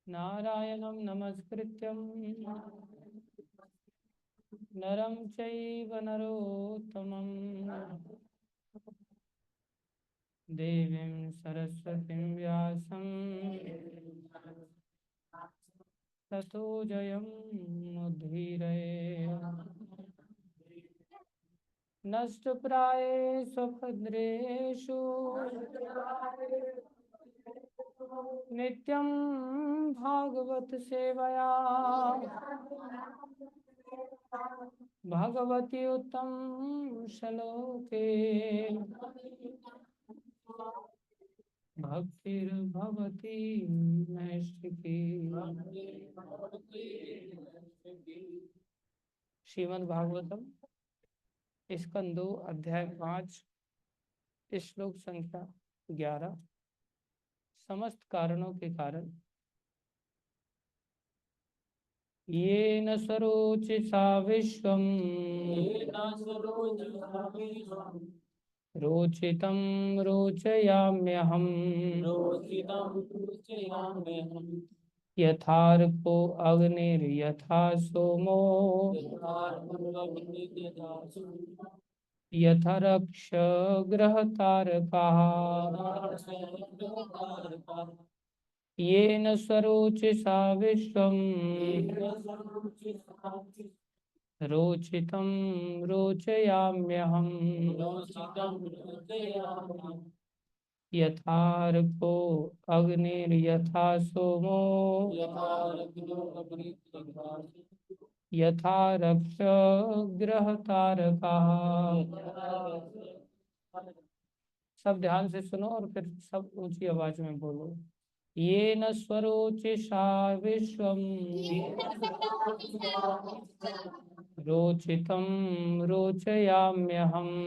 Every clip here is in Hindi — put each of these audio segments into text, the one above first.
नारायणं नमस्कृत्यं नरं चैव नरोत्तमं देवीं सरस्वतीं व्यासं ततो जयमुद्धीरये। नष्टप्राये स्वभद्रेषु नित्यं भागवत सेवया भगवती उत्तम श्लोके भक्तिर्भवती नैष्ठिकी। श्रीमद् भागवतम स्कंद 2 अध्याय 5 श्लोक संख्या 11। समस्त कारणों के कारण येन सरोचिषा विश्वं रोचितं रोचयाम्यहम् यथार्को अग्निर्यथा सोमो यथा रक्ष ग्रहतारकाः येन स्वरोचिषा विश्वं रोचितं रोचयाम्यहम् यथार्को अग्निर्यथा सोमो यथा रक्ष ग्रहतारकाः। सब ध्यान से सुनो और फिर सब ऊंची आवाज में बोलो। येन स्वरोचिषा विश्वं रोचितं रोचयाम्यहम्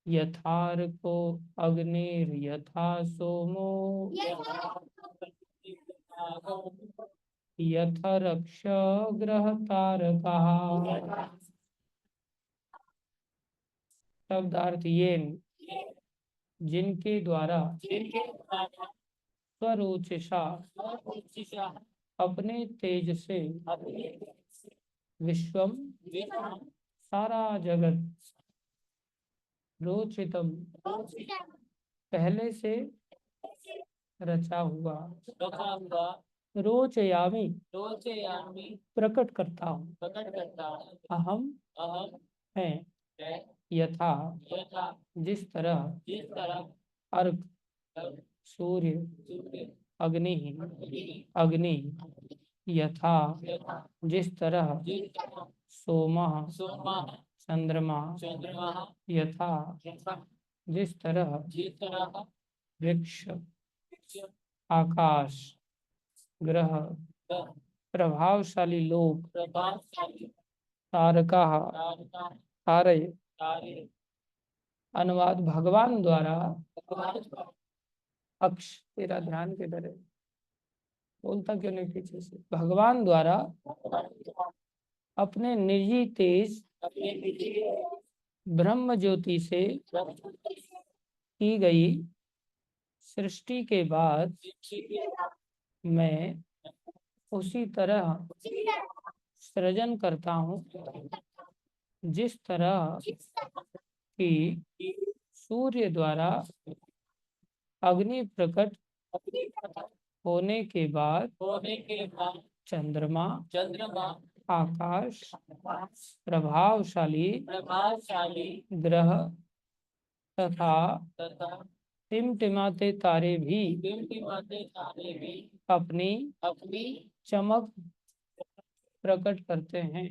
यथार्को अग्निर्यथा सोमो यथा रक्ष ग्रहतारकाः। शब्दार्थ येन जिनके द्वारा स्वरोचिषा अपने तेज से विश्वम सारा जगत रोचितम पहले से रचा हुआ रोचयामी प्रकट करता हूँ अहम है यथा जिस तरह अर्क सूर्य अग्नि अग्नि यथा जिस तरह सोमा चंद्रमा यथा जिस तरह वृक्ष आकाश ग्रह प्रभावशाली लोक तारका तारे। अनुवाद भगवान द्वारा अक्ष तेरा ध्यान किधर है, बोलता क्यों नहीं पीछे से। भगवान द्वारा अपने निजी तेज ब्रह्म ज्योति से की गई सृष्टि के बाद मैं उसी तरह सृजन करता हूँ जिस तरह कि सूर्य द्वारा अग्नि प्रकट होने के बाद चंद्रमा आकाश प्रभावशाली ग्रह तथा टिमटिमाते तारे भी अपनी चमक प्रकट करते हैं।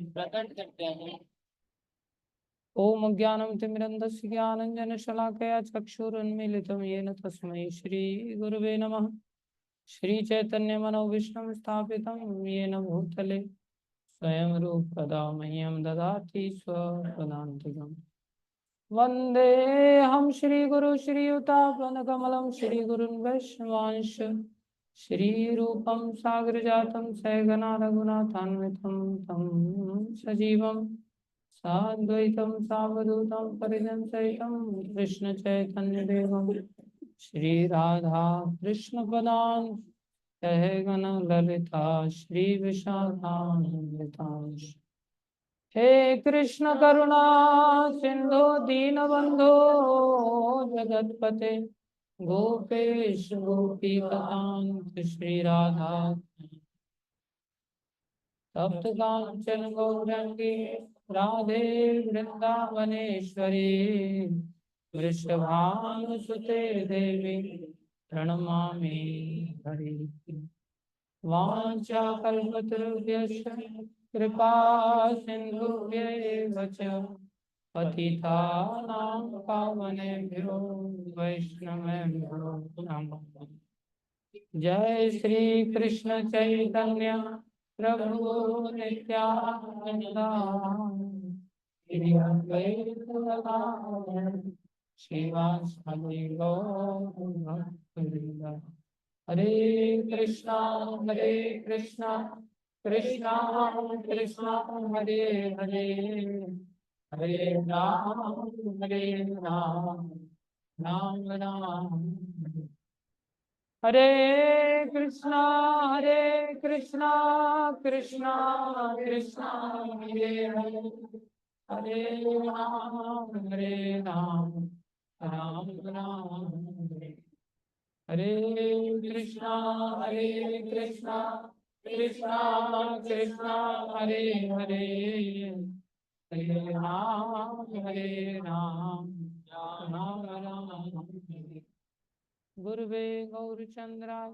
ओम अज्ञानं तिमिरन्धस्य ज्ञानाञ्जनशलाकया चक्षुरुन्मीलितं येन तस्मै श्री गुरुवे नमः। श्री चैतन्य मनोभीष्टं स्थापितं येन भूतले स्वयं रूपदा मह्यं ददाति स्वपदान्तिकम्। वन्देऽहं श्रीगुरु श्रीयुतापनकमलं श्रीगुरुन् वैष्णवांश श्रीरूपं सागरजातं सहगना रघुनाथान्वितं तं सजीवं साद्वैतं सावधूतं परिजनसहितं कृष्ण चैतन्य देवं श्री राधा कृष्ण पदान सहगण ललिता श्री विशाखान्वितांश। हे कृष्ण करुणा सिंधु दीनबंधो जगतपते गोपेश गोपीकांत श्री राधा तप्त कांचन गौरंगी राधे वृंदावनेश्वरी वृषभानुसुते देवी प्रणमामि हरि। वाञ्छाकल्पतरुभ्यश्च कृपा सिन्धुभ्यैव च पतितानां पावनेभ्यो वैष्णवेभ्यो नमः। जय श्री कृष्ण चैतन्य प्रभु नित्यानंद श्री अद्वैत गदाधर श्रीवासदि गौर भक्तवृंद। हरे कृष्णा कृष्णा कृष्णा कृष्णा हरे हरे हरे राम राम राम हरे कृष्णा कृष्णा कृष्णा हरे हरे हरे राम राम राम हरे कृष्णा कृष्णा कृष्णा कृष्णा हरे हरे हरे राम राम राम गुरुवे गौरचंद्राय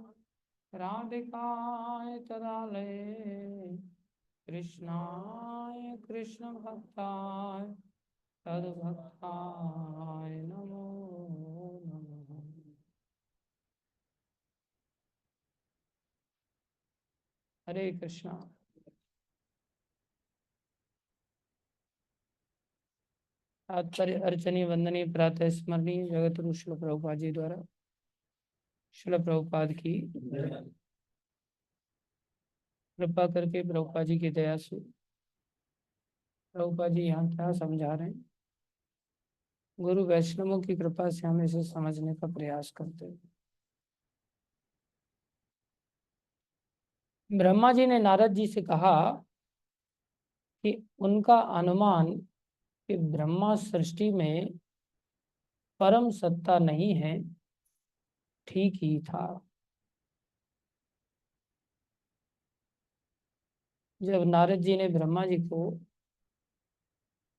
राधिकाय तदालये कृष्णाय कृष्ण भक्ताय तद्भक्ताय नमो नमः। हरे कृष्णा। तात्पर्य अर्चनीय वंदनीय प्रातः स्मरणीय जगत गुरु श्रील प्रभुपाद जी द्वारा श्रील प्रभुपाद की कृपा करके प्रभुपाद जी की दया से प्रभुपाद जी यहाँ क्या समझा रहे हैं, गुरु वैष्णवों की कृपा से हम इसे समझने का प्रयास करते हैं। ब्रह्मा जी ने नारद जी से कहा कि उनका अनुमान कि ब्रह्मा सृष्टि में परम सत्ता नहीं है ठीक ही था। जब नारद जी ने ब्रह्मा जी को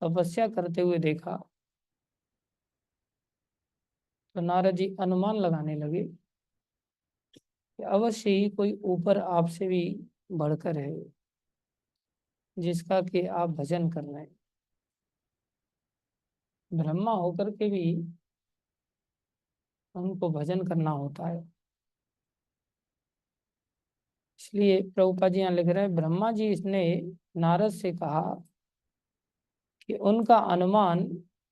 तपस्या करते हुए देखा तो नारद जी अनुमान लगाने लगे कि अवश्य ही कोई ऊपर आपसे भी बढ़कर है जिसका कि आप भजन कर रहे हैं। ब्रह्मा होकर के भी उनको भजन करना होता है। इसलिए प्रभुपाद जी यहाँ लिख रहे हैं, ब्रह्मा जी इसने नारद से कहा कि उनका अनुमान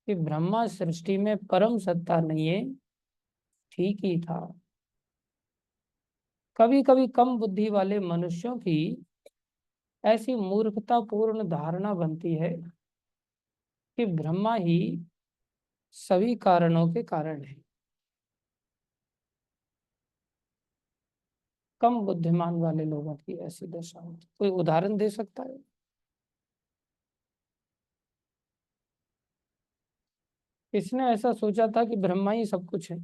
कि ब्रह्मा सृष्टि में परम सत्ता नहीं है ठीक ही था। कभी कभी कम बुद्धि वाले मनुष्यों की ऐसी मूर्खतापूर्ण धारणा बनती है कि ब्रह्मा ही सभी कारणों के कारण है। कम बुद्धिमान वाले लोगों की ऐसी दशा होती। कोई उदाहरण दे सकता है? किसने ऐसा सोचा था कि ब्रह्मा ही सब कुछ है?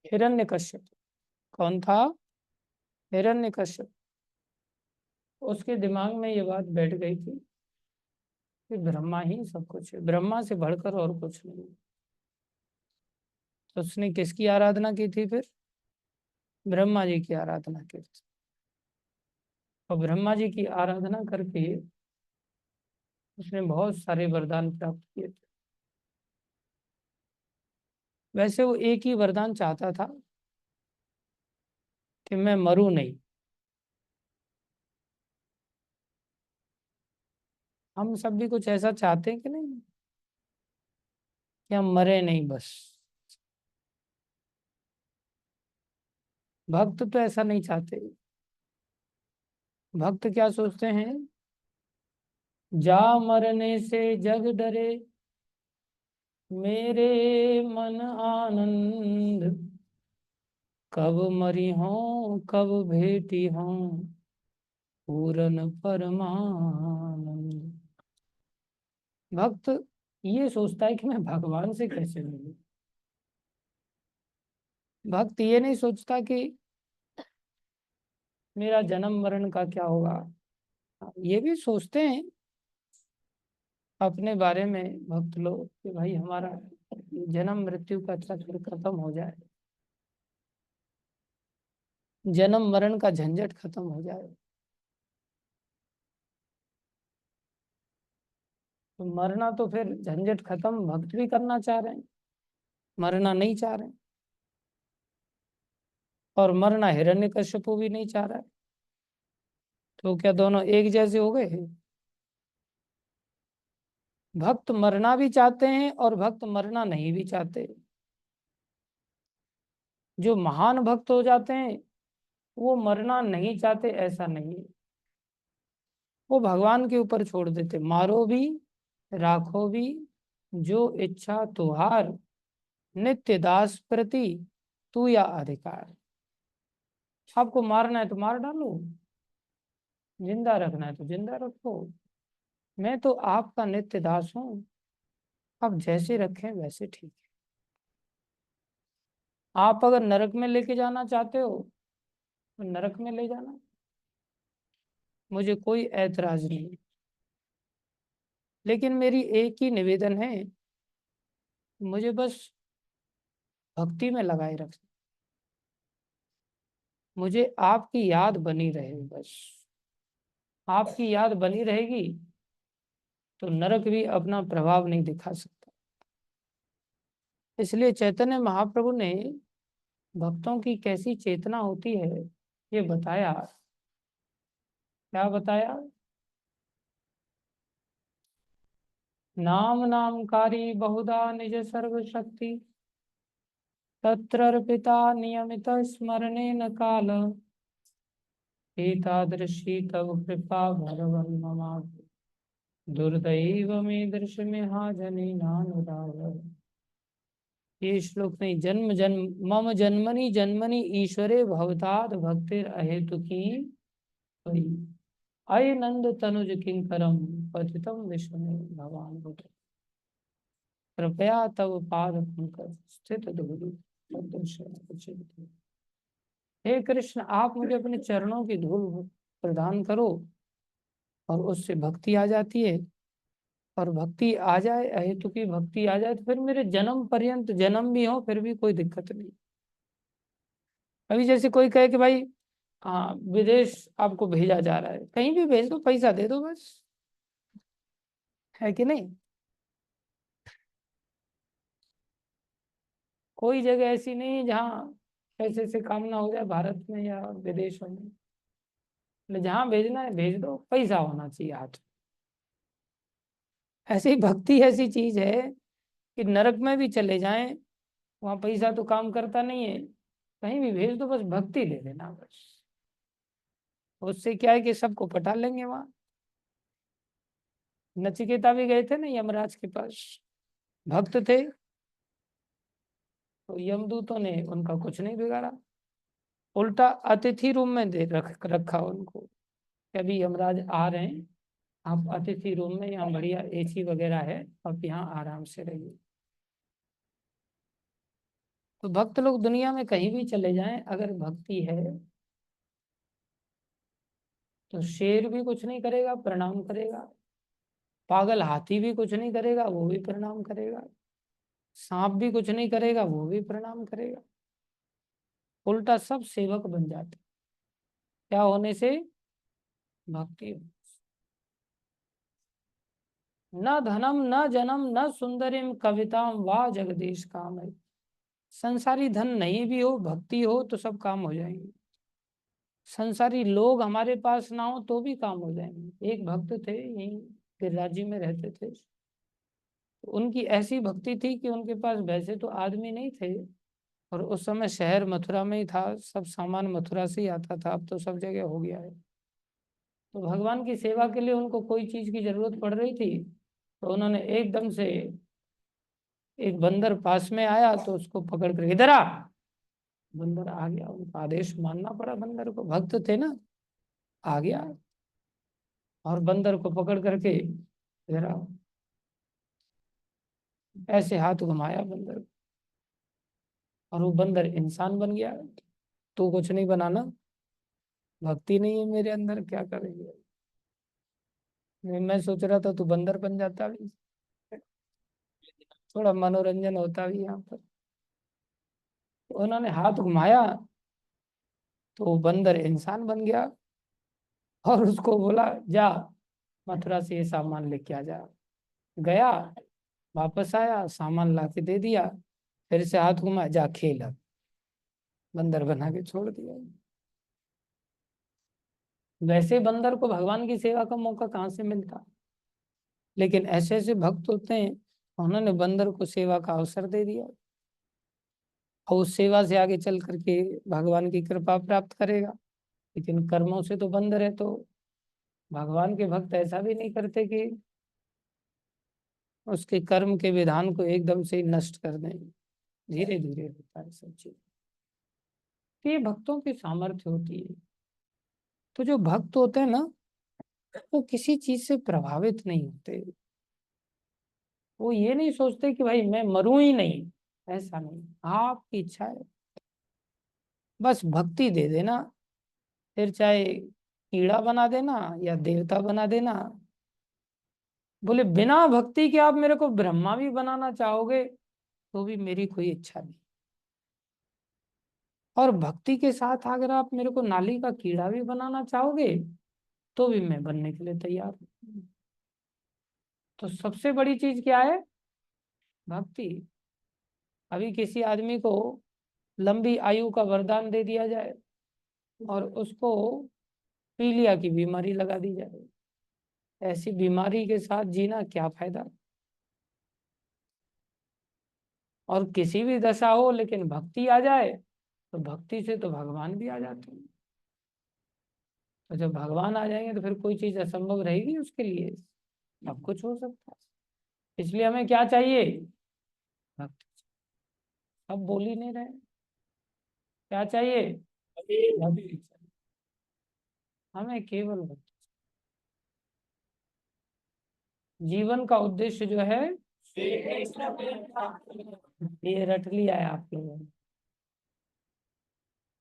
हिरण्यकश्यप। कौन था? हिरण्यकश्यप। उसके दिमाग में ये बात बैठ गई थी कि ब्रह्मा ही सब कुछ है, ब्रह्मा से बढ़कर और कुछ नहीं। तो उसने किसकी आराधना की थी फिर? ब्रह्मा जी की आराधना की थी। और ब्रह्मा जी की आराधना करके उसने बहुत सारे वरदान प्राप्त किए थे। वैसे वो एक ही वरदान चाहता था कि मैं मरूं नहीं। हम सब भी कुछ ऐसा चाहते हैं कि नहीं कि हम मरे नहीं बस। भक्त तो ऐसा नहीं चाहते। भक्त क्या सोचते हैं? जा मरने से जग डरे, मेरे मन आनंद, कब मरी हो कब भेटी हो, पूरन परमानंद। भक्त ये सोचता है कि मैं भगवान से कैसे मिलूं। भक्त ये नहीं सोचता कि मेरा जन्म मरण का क्या होगा। ये भी सोचते हैं अपने बारे में भक्त लोग कि भाई हमारा जन्म मृत्यु का चक्र खत्म हो जाए, जन्म मरण का झंझट खत्म हो जाए। तो मरना तो फिर झंझट खत्म भक्त भी करना चाह रहे हैं, मरना नहीं चाह रहे हैं। और मरना हिरण्यकश्यपु भी नहीं चाह रहा है। तो क्या दोनों एक जैसे हो गए? भक्त मरना भी चाहते हैं और भक्त मरना नहीं भी चाहते। जो महान भक्त हो जाते हैं वो मरना नहीं चाहते ऐसा नहीं है। वो भगवान के ऊपर छोड़ देते, मारो भी राखो भी, जो इच्छा तुहार, नित्य दास प्रति तू या अधिकार। आपको मारना है तो मार डालो, जिंदा रखना है तो जिंदा रखो, मैं तो आपका नित्य दास हूँ। आप जैसे रखें वैसे ठीक है। आप अगर नरक में लेके जाना चाहते हो तो नरक में ले जाना, मुझे कोई ऐतराज नहीं। लेकिन मेरी एक ही निवेदन है, मुझे बस भक्ति में लगाए रख, मुझे आपकी याद बनी रहे बस। आपकी याद बनी रहेगी तो नरक भी अपना प्रभाव नहीं दिखा सकता। इसलिए चैतन्य महाप्रभु ने भक्तों की कैसी चेतना होती है ये बताया। क्या बताया? नाम नामकारी बहुधा निज सर्व शक्ति, तत्र अर्पिता नियमित स्मरणे न काल, एतादृशी तव कृपा भगवन् मम, दुर्दैव मे दृश में हा जनी नानुराग। ये श्लोक नहीं, जन्म जन्म मम जन्मनि जन्मनि ईश्वरे भवताद भक्तिर अहेतुकी त्वयि, अय नंद तनुज किंकरम पतितम विश्व में भगवान बुद्ध, कृपया तव पाद पंकज स्थित धूलि तद्दर्शन। हे कृष्ण, आप मुझे अपने चरणों की धूल प्रदान करो और उससे भक्ति आ जाती है। और भक्ति आ जाए, अहेतु की भक्ति आ जाए तो फिर मेरे जन्म पर्यंत जन्म भी हो फिर भी कोई दिक्कत नहीं। अभी जैसे कोई कहे कि भाई हाँ विदेश आपको भेजा जा रहा है, कहीं भी भेज दो, पैसा दे दो बस, है कि नहीं? कोई जगह ऐसी नहीं है जहाँ पैसे से काम ना हो जाए, भारत में या विदेशों में। मतलब जहाँ भेजना है भेज दो, पैसा होना चाहिए हाथ। ऐसी भक्ति ऐसी चीज है कि नरक में भी चले जाएं, वहां पैसा तो काम करता नहीं है, कहीं भी भेज दो बस भक्ति दे देना बस। उससे क्या है कि सबको पटा लेंगे वहां। नचिकेता भी गए थे ना यमराज के पास, भक्त थे, तो यमदूतों ने उनका कुछ नहीं बिगाड़ा, उल्टा अतिथि रूम में दे रखा उनको कि अभी यमराज आ रहे हैं, आप अतिथि रूम में, यहाँ बढ़िया एसी वगैरह है, आप यहाँ आराम से रहिए। तो भक्त लोग दुनिया में कहीं भी चले जाएं, अगर भक्ति है तो शेर भी कुछ नहीं करेगा, प्रणाम करेगा। पागल हाथी भी कुछ नहीं करेगा, वो भी प्रणाम करेगा। सांप भी कुछ नहीं करेगा, वो भी प्रणाम करेगा। उल्टा सब सेवक बन जाते। क्या होने से? भक्ति। न धनम न जनम न सुंदरिम कविताम वाह जगदीश काम है। संसारी धन नहीं भी हो, भक्ति हो तो सब काम हो जाएंगे। संसारी लोग हमारे पास ना हो तो भी काम हो जाएंगे। एक भक्त थे, यहीं गिरिराज जी में रहते थे, तो उनकी ऐसी भक्ति थी कि उनके पास वैसे तो आदमी नहीं थे, और उस समय शहर मथुरा में ही था, सब सामान मथुरा से ही आता था, अब तो सब जगह हो गया है। तो भगवान की सेवा के लिए उनको कोई चीज की जरूरत पड़ रही थी, तो उन्होंने एकदम से एक बंदर पास में आया तो उसको पकड़ कर इधर आ। बंदर आ गया, उनका आदेश मानना पड़ा, बंदर को भक्त थे ना, आ गया और बंदर को पकड़ करके इधर आओ, ऐसे हाथ घुमाया बंदर, और वो बंदर इंसान बन गया। तू कुछ नहीं बनाना, भक्ति नहीं है मेरे अंदर, क्या करेंगे। मैं सोच रहा था तू बंदर बन जाता भी, थोड़ा मनोरंजन होता भी यहाँ पर। तो उन्होंने हाथ घुमाया तो वो बंदर इंसान बन गया, और उसको बोला जा मथुरा से ये सामान लेके आ जा। गया, वापस आया, सामान ला के दे दिया, फिर से हाथ घुमा, जा खेल अब। बंदर बना के छोड़ दिया। वैसे बंदर को भगवान की सेवा का मौका कहाँ से मिलता, लेकिन ऐसे ऐसे भक्त होते हैं, उन्होंने बंदर को सेवा का अवसर दे दिया, और उस सेवा से आगे चल करके भगवान की कृपा प्राप्त करेगा। लेकिन कर्मों से तो बंद रहे, तो भगवान के भक्त ऐसा भी नहीं करते कि उसके कर्म के विधान को एकदम से ही नष्ट कर दें, धीरे धीरे होता है सब चीज। तो ये भक्तों की सामर्थ्य होती है। तो जो भक्त होते हैं ना, वो किसी चीज से प्रभावित नहीं होते, वो ये नहीं सोचते कि भाई मैं मरूं ही नहीं, ऐसा नहीं। आपकी इच्छा है, बस भक्ति दे देना, फिर चाहे कीड़ा बना देना या देवता बना देना। बोले बिना भक्ति के आप मेरे को ब्रह्मा भी बनाना चाहोगे तो भी मेरी कोई इच्छा नहीं, और भक्ति के साथ अगर आप मेरे को नाली का कीड़ा भी बनाना चाहोगे तो भी मैं बनने के लिए तैयार हूँ। तो सबसे बड़ी चीज क्या है, भक्ति। अभी किसी आदमी को लंबी आयु का वरदान दे दिया जाए और उसको पीलिया की बीमारी लगा दी जाए, ऐसी बीमारी के साथ जीना क्या फायदा। और किसी भी दशा हो लेकिन भक्ति आ जाए, तो भक्ति से तो भगवान भी आ जाते हैं। तो जब भगवान आ जाएंगे तो फिर कोई चीज असंभव रहेगी उसके लिए, सब कुछ हो सकता है। इसलिए हमें क्या चाहिए, भक्ति। सब बोल ही नहीं रहे, क्या चाहिए, भक्ति। हमें केवल भक्ति। जीवन का उद्देश्य जो है, ये रट लिया है आप लोगों ने,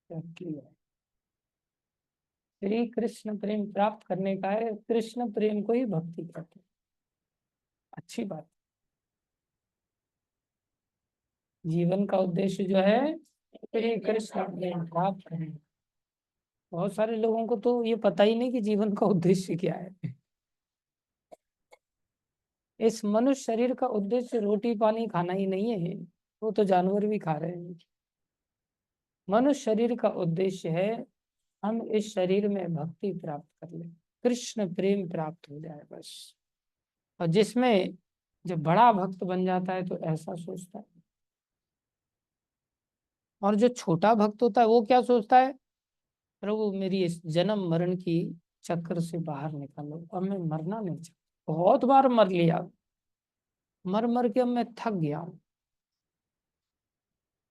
रट लिया है। श्री कृष्ण प्रेम प्राप्त करने का है, कृष्ण प्रेम को ही भक्ति कहते हैं। अच्छी बात। जीवन का उद्देश्य जो है श्री कृष्ण प्रेम प्राप्त करें। बहुत सारे लोगों को तो ये पता ही नहीं कि जीवन का उद्देश्य क्या है। इस मनुष्य शरीर का उद्देश्य रोटी पानी खाना ही नहीं है, वो तो जानवर भी खा रहे हैं। मनुष्य शरीर का उद्देश्य है हम इस शरीर में भक्ति प्राप्त कर लें, कृष्ण प्रेम प्राप्त हो जाए बस। और जिसमें जब बड़ा भक्त बन जाता है तो ऐसा सोचता है, और जो छोटा भक्त होता है वो क्या सोचता है, प्रभु मेरी इस जन्म मरण की चक्कर से बाहर निकालो, अब मैं मरना नहीं चाहता, बहुत बार मर लिया, मर मर के अब मैं थक गया हूँ।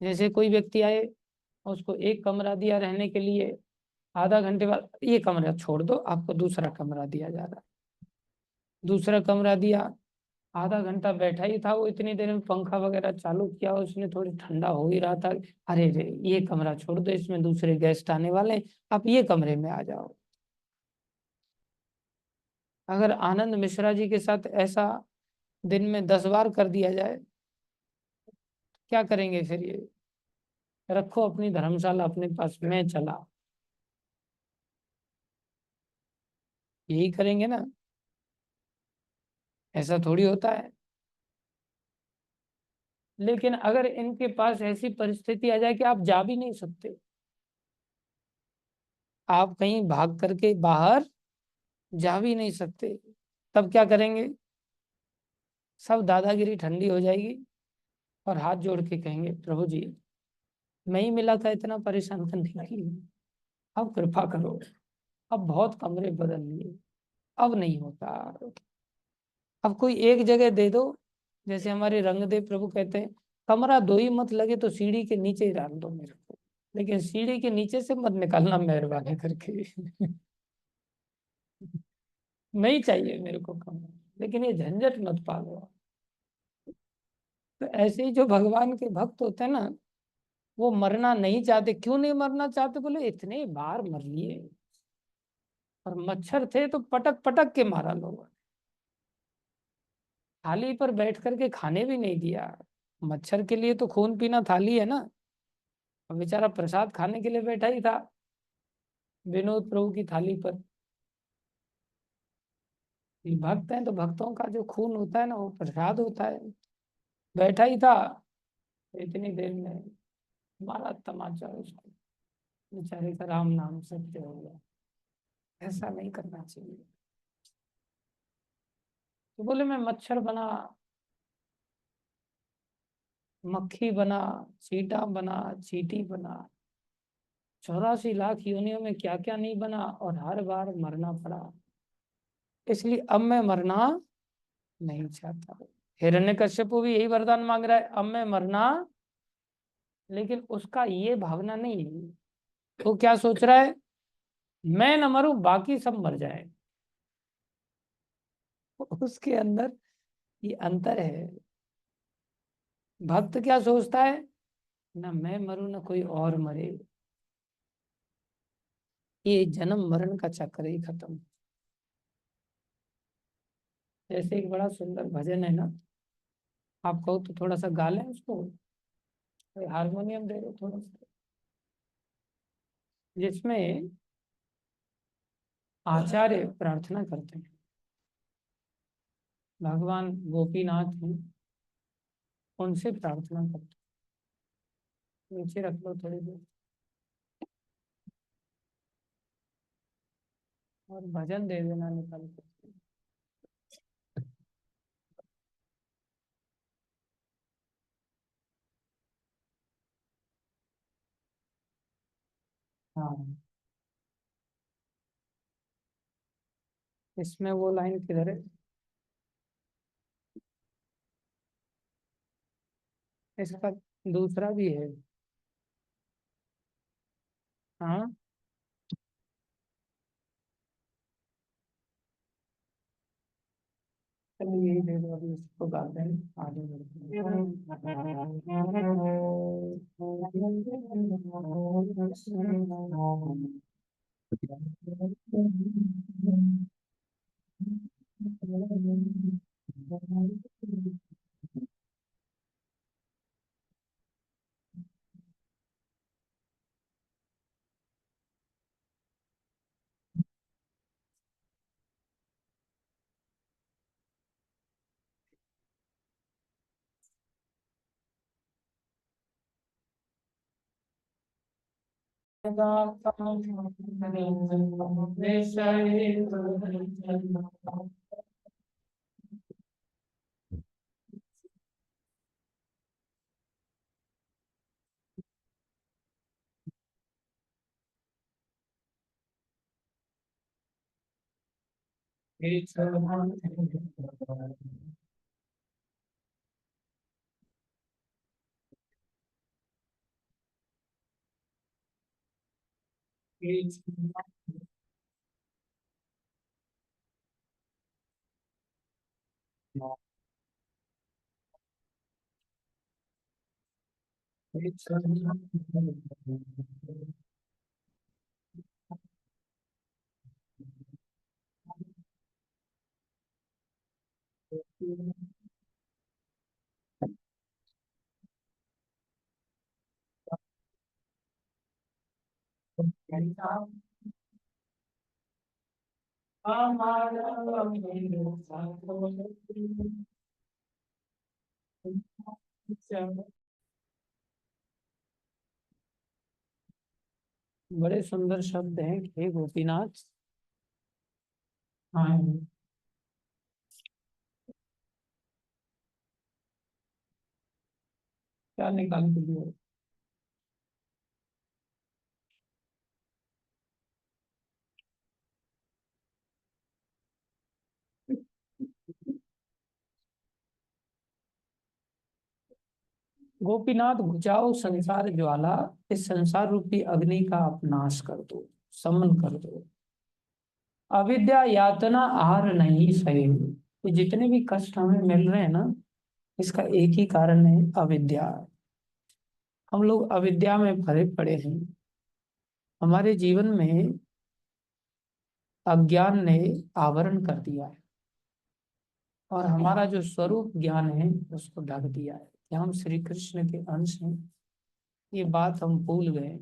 जैसे कोई व्यक्ति आए और उसको एक कमरा दिया रहने के लिए, आधा घंटे बाद ये कमरा छोड़ दो, आपको दूसरा कमरा दिया जा रहा है। दूसरा कमरा दिया, आधा घंटा बैठा ही था वो, इतनी देर में पंखा वगैरह चालू किया उसने, थोड़ी ठंडा हो ही रहा था, अरे रे ये कमरा छोड़ दो, इसमें दूसरे गेस्ट आने वाले हैं, आप ये कमरे में आ जाओ। अगर आनंद मिश्रा जी के साथ ऐसा दिन में 10 बार कर दिया जाए, क्या करेंगे फिर ये, रखो अपनी धर्मशाला अपने पास, मैं चला, यही करेंगे ना। ऐसा थोड़ी होता है। लेकिन अगर इनके पास ऐसी परिस्थिति आ जाए कि आप जा भी नहीं सकते, आप कहीं भाग करके बाहर जा भी नहीं सकते, तब क्या करेंगे, सब दादागिरी ठंडी हो जाएगी और हाथ जोड़ के कहेंगे प्रभु जी मैं ही मिला था इतना परेशान करने के लिए, अब कृपा करो, अब बहुत कमरे बदल लिए, अब नहीं होता, अब कोई एक जगह दे दो जैसे हमारे रंगदेव प्रभु कहते हैं, कमरा दो ही मत लगे तो सीढ़ी के नीचे ही डाल दो मेरे को, लेकिन सीढ़ी के नीचे से मत निकालना मेहरबानी करके। नहीं चाहिए मेरे को कमरा, लेकिन ये झंझट मत पालो। तो ऐसे ही जो भगवान के भक्त होते हैं ना, वो मरना नहीं चाहते। क्यों नहीं मरना चाहते? बोले इतने बार मर लिए, और मच्छर थे तो पटक पटक के मारा लोगों ने, थाली पर बैठ करके खाने भी नहीं दिया। मच्छर के लिए तो खून पीना थाली है ना। और बेचारा प्रसाद खाने के लिए बैठा ही था विनोद प्रभु की थाली पर। ये भक्त हैं तो भक्तों का जो खून होता है ना, वो प्रसाद होता है। बैठा ही था, तो इतनी देर में मारा तमाचा उसको, बेचारे का राम नाम सत्य हो गया। ऐसा नहीं करना चाहिए। तो बोले मैं मच्छर बना, मक्खी बना, चींटा बना, चींटी बना, 84 लाख योनियों में क्या क्या नहीं बना, और हर बार मरना पड़ा। इसलिए अब मैं मरना नहीं चाहता। हिरण्यकश्यपु भी यही वरदान मांग रहा है, अब मैं मरना। लेकिन उसका ये भावना नहीं है। वो क्या सोच रहा है? मैं न मरूं, बाकी सब मर जाए। उसके अंदर ये अंतर है। भक्त क्या सोचता है? ना मैं मरूं ना कोई और मरे, ये जन्म मरण का चक्र ही खत्म। जैसे एक बड़ा सुंदर भजन है ना, आप कहो तो थोड़ा सा गा लें उसको, हारमोनियम दे दो थोड़ा सा, जिसमें आचार्य प्रार्थना करते हैं, भगवान गोपीनाथ हैं, उनसे प्रार्थना करते हैं। नीचे रख लो थोड़ी देर, और भजन दे देना निकाल के। हाँ, इसमें वो लाइन किधर है? इसका दूसरा भी है। हाँ, चलो यही दे दो, अभी इसको गाते हैं, आगे बढ़ते हैं। बड़े सुंदर शब्द हैं, हे गोपीनाथ। हाँ, क्या निकाल के दिए? गोपीनाथ बुझाओ संसार ज्वाला, इस संसार रूपी अग्नि का आप नाश कर दो, समन कर दो। अविद्या यातना आहार नहीं सहे। ये जितने भी कष्ट हमें मिल रहे हैं ना, इसका एक ही कारण है, अविद्या। हम लोग अविद्या में भरे पड़े हैं। हमारे जीवन में अज्ञान ने आवरण कर दिया है, और हमारा जो स्वरूप ज्ञान है उसको ढक दिया है कि हम श्री कृष्ण के अंश हैं। ये बात हम भूल गए,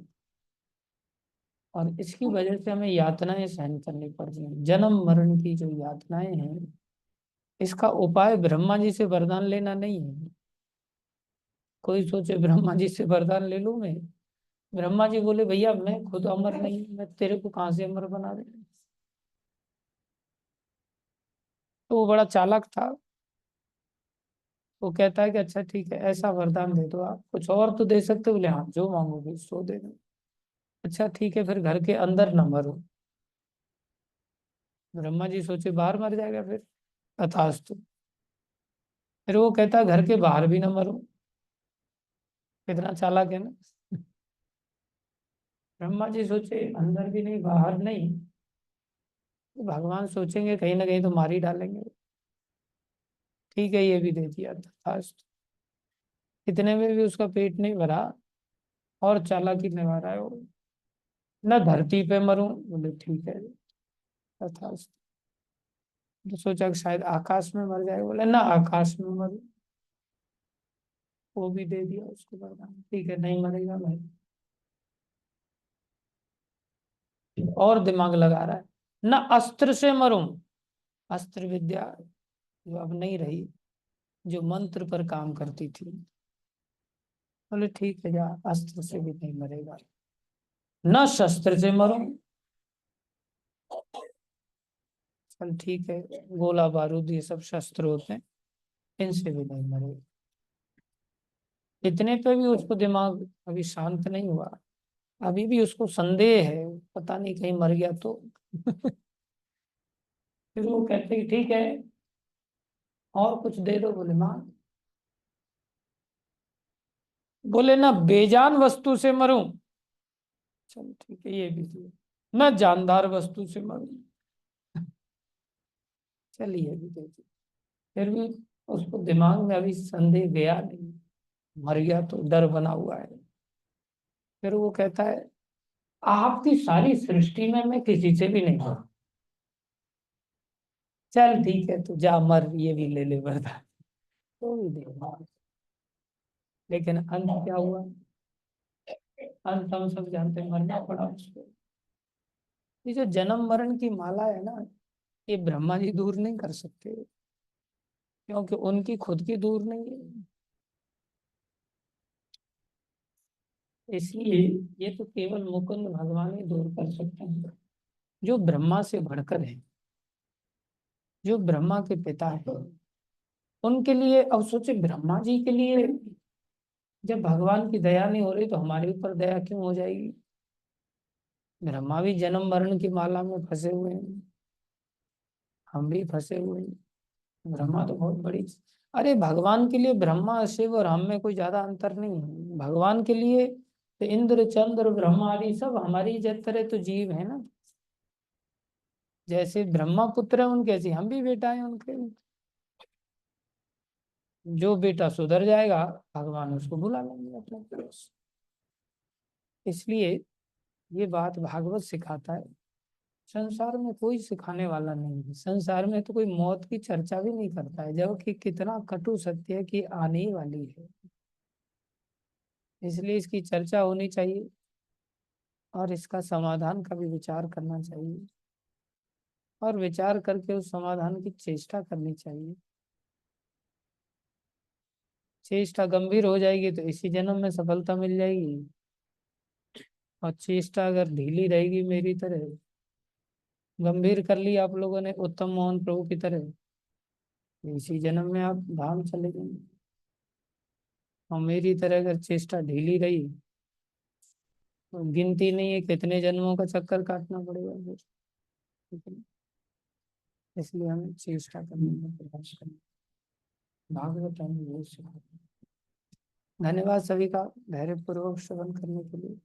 और इसकी वजह से हमें यातनाएं सहन करनी पड़ रही हैं। जन्म मरण की जो यातनाएं हैं, इसका उपाय ब्रह्मा जी से वरदान लेना नहीं है। कोई सोचे ब्रह्मा जी से वरदान ले लूं मैं। ब्रह्मा जी बोले भैया मैं खुद अमर नहीं हूं, मैं तेरे को कहां से अमर बना दे। तो वो बड़ा चालाक था। वो कहता है कि अच्छा ठीक है, ऐसा वरदान दे दो, आप कुछ और तो दे सकते हो। बोले हाँ, जो मांगोगे सो दे दो। अच्छा ठीक है, फिर घर के अंदर न मरो। ब्रह्मा जी सोचे बाहर मर जाएगा फिर, तथास्तु। फिर वो कहता है घर के बाहर भी न मरो। कितना चालाक है ना। ब्रह्मा जी सोचे अंदर भी नहीं बाहर नहीं, तो भगवान सोचेंगे कहीं ना कहीं तो मार ही डालेंगे। ठीक है, ये भी दे दिया तथास्तु। इतने में भी उसका पेट नहीं भरा, और चालाकी निभा रहा है वो। न धरती पे मरूं, बोले ठीक है तथास्तु। तो सोचा कि शायद आकाश में मर जाए, बोले ना आकाश में मरूं। वो भी दे दिया उसको वरदान, ठीक है नहीं मरेगा भाई। और दिमाग लगा रहा है, ना अस्त्र से मरूं। अस्त्र विद्या जो अब नहीं रही, जो मंत्र पर काम करती थी। बोले ठीक है, जा अस्त्र से भी नहीं मरेगा। न शस्त्र से मरूं। चल ठीक है, गोला बारूद ये सब शस्त्र होते हैं, इनसे भी नहीं मरेगा। इतने पे भी उसको दिमाग अभी शांत नहीं हुआ। अभी भी उसको संदेह है, पता नहीं कहीं मर गया तो। फिर वो कहते कि ठीक है, और कुछ दे दो। बोले मां। बोले ना बेजान वस्तु से मरूं। चल ठीक है, ये भी दिया। मैं जानदार वस्तु से मरूं। चलिए ये भी दे दिया। फिर भी उसको दिमाग में अभी संदेह गया नहीं, मर गया तो डर बना हुआ है। फिर वो कहता है आपकी सारी सृष्टि में मैं किसी से भी नहीं मरूं। चल ठीक है, तू जा मर, ये भी ले ले वरदान। तो भी दे दिया। लेकिन अंत क्या हुआ? अंत हम सब जानते हैं, मरना पड़ा उसको। ये जो जन्म मरण की माला है ना, ये ब्रह्मा जी दूर नहीं कर सकते, क्योंकि उनकी खुद की दूर नहीं है। इसलिए ये तो केवल मुकुंद भगवान ही दूर कर सकते हैं, जो ब्रह्मा से बढ़कर है, जो ब्रह्मा के पिता है। उनके लिए अब सोचे, ब्रह्मा जी के लिए जब भगवान की दया नहीं हो रही, तो हमारे ऊपर दया क्यों हो जाएगी? ब्रह्मा भी जन्म मरण की माला में फंसे हुए हैं, हम भी फंसे हुए हैं। ब्रह्मा तो बहुत बड़ी। अरे भगवान के लिए ब्रह्मा शिव और हम में कोई ज्यादा अंतर नहीं है। भगवान के लिए तो इंद्र चंद्र ब्रह्मा आदि सब हमारी तरह तो जीव है ना। जैसे ब्रह्मा पुत्र है उनके, ऐसे हम भी बेटा हैं उनके। जो बेटा सुधर जाएगा, भगवान उसको बुला लेंगे अपने पास। इसलिए ये बात भागवत सिखाता है। संसार में कोई सिखाने वाला नहीं है। संसार में तो कोई मौत की चर्चा भी नहीं करता है, जबकि कितना कटु सत्य है कि आने ही वाली है। इसलिए इसकी चर्चा होनी चाहिए, और इसका समाधान का भी विचार करना चाहिए, और विचार करके उस समाधान की चेष्टा करनी चाहिए। चेष्टा गंभीर हो जाएगी तो इसी जन्म में सफलता मिल जाएगी, और चेष्टा अगर ढीली रहेगी मेरी तरह, गंभीर कर ली आप लोगों ने उत्तम मोहन प्रभु की तरह, तो इसी जन्म में आप धाम चले जाएंगे। और मेरी तरह अगर चेष्टा ढीली रही, तो गिनती नहीं है कितने जन्मों का चक्कर काटना पड़ेगा फिर। ठीक है? इसलिए हमें चेष्टा करने का प्रयास करना, भागवत हमें यही सिखाता है। धन्यवाद सभी का धैर्यपूर्वक श्रवण करने के लिए।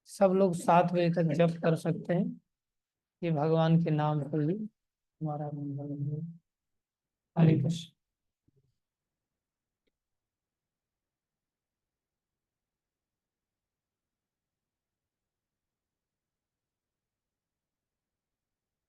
सब लोग 7 बजे तक जप कर सकते हैं, ये भगवान के नाम से ही हमारा मंगल हो। हरे कृष्ण।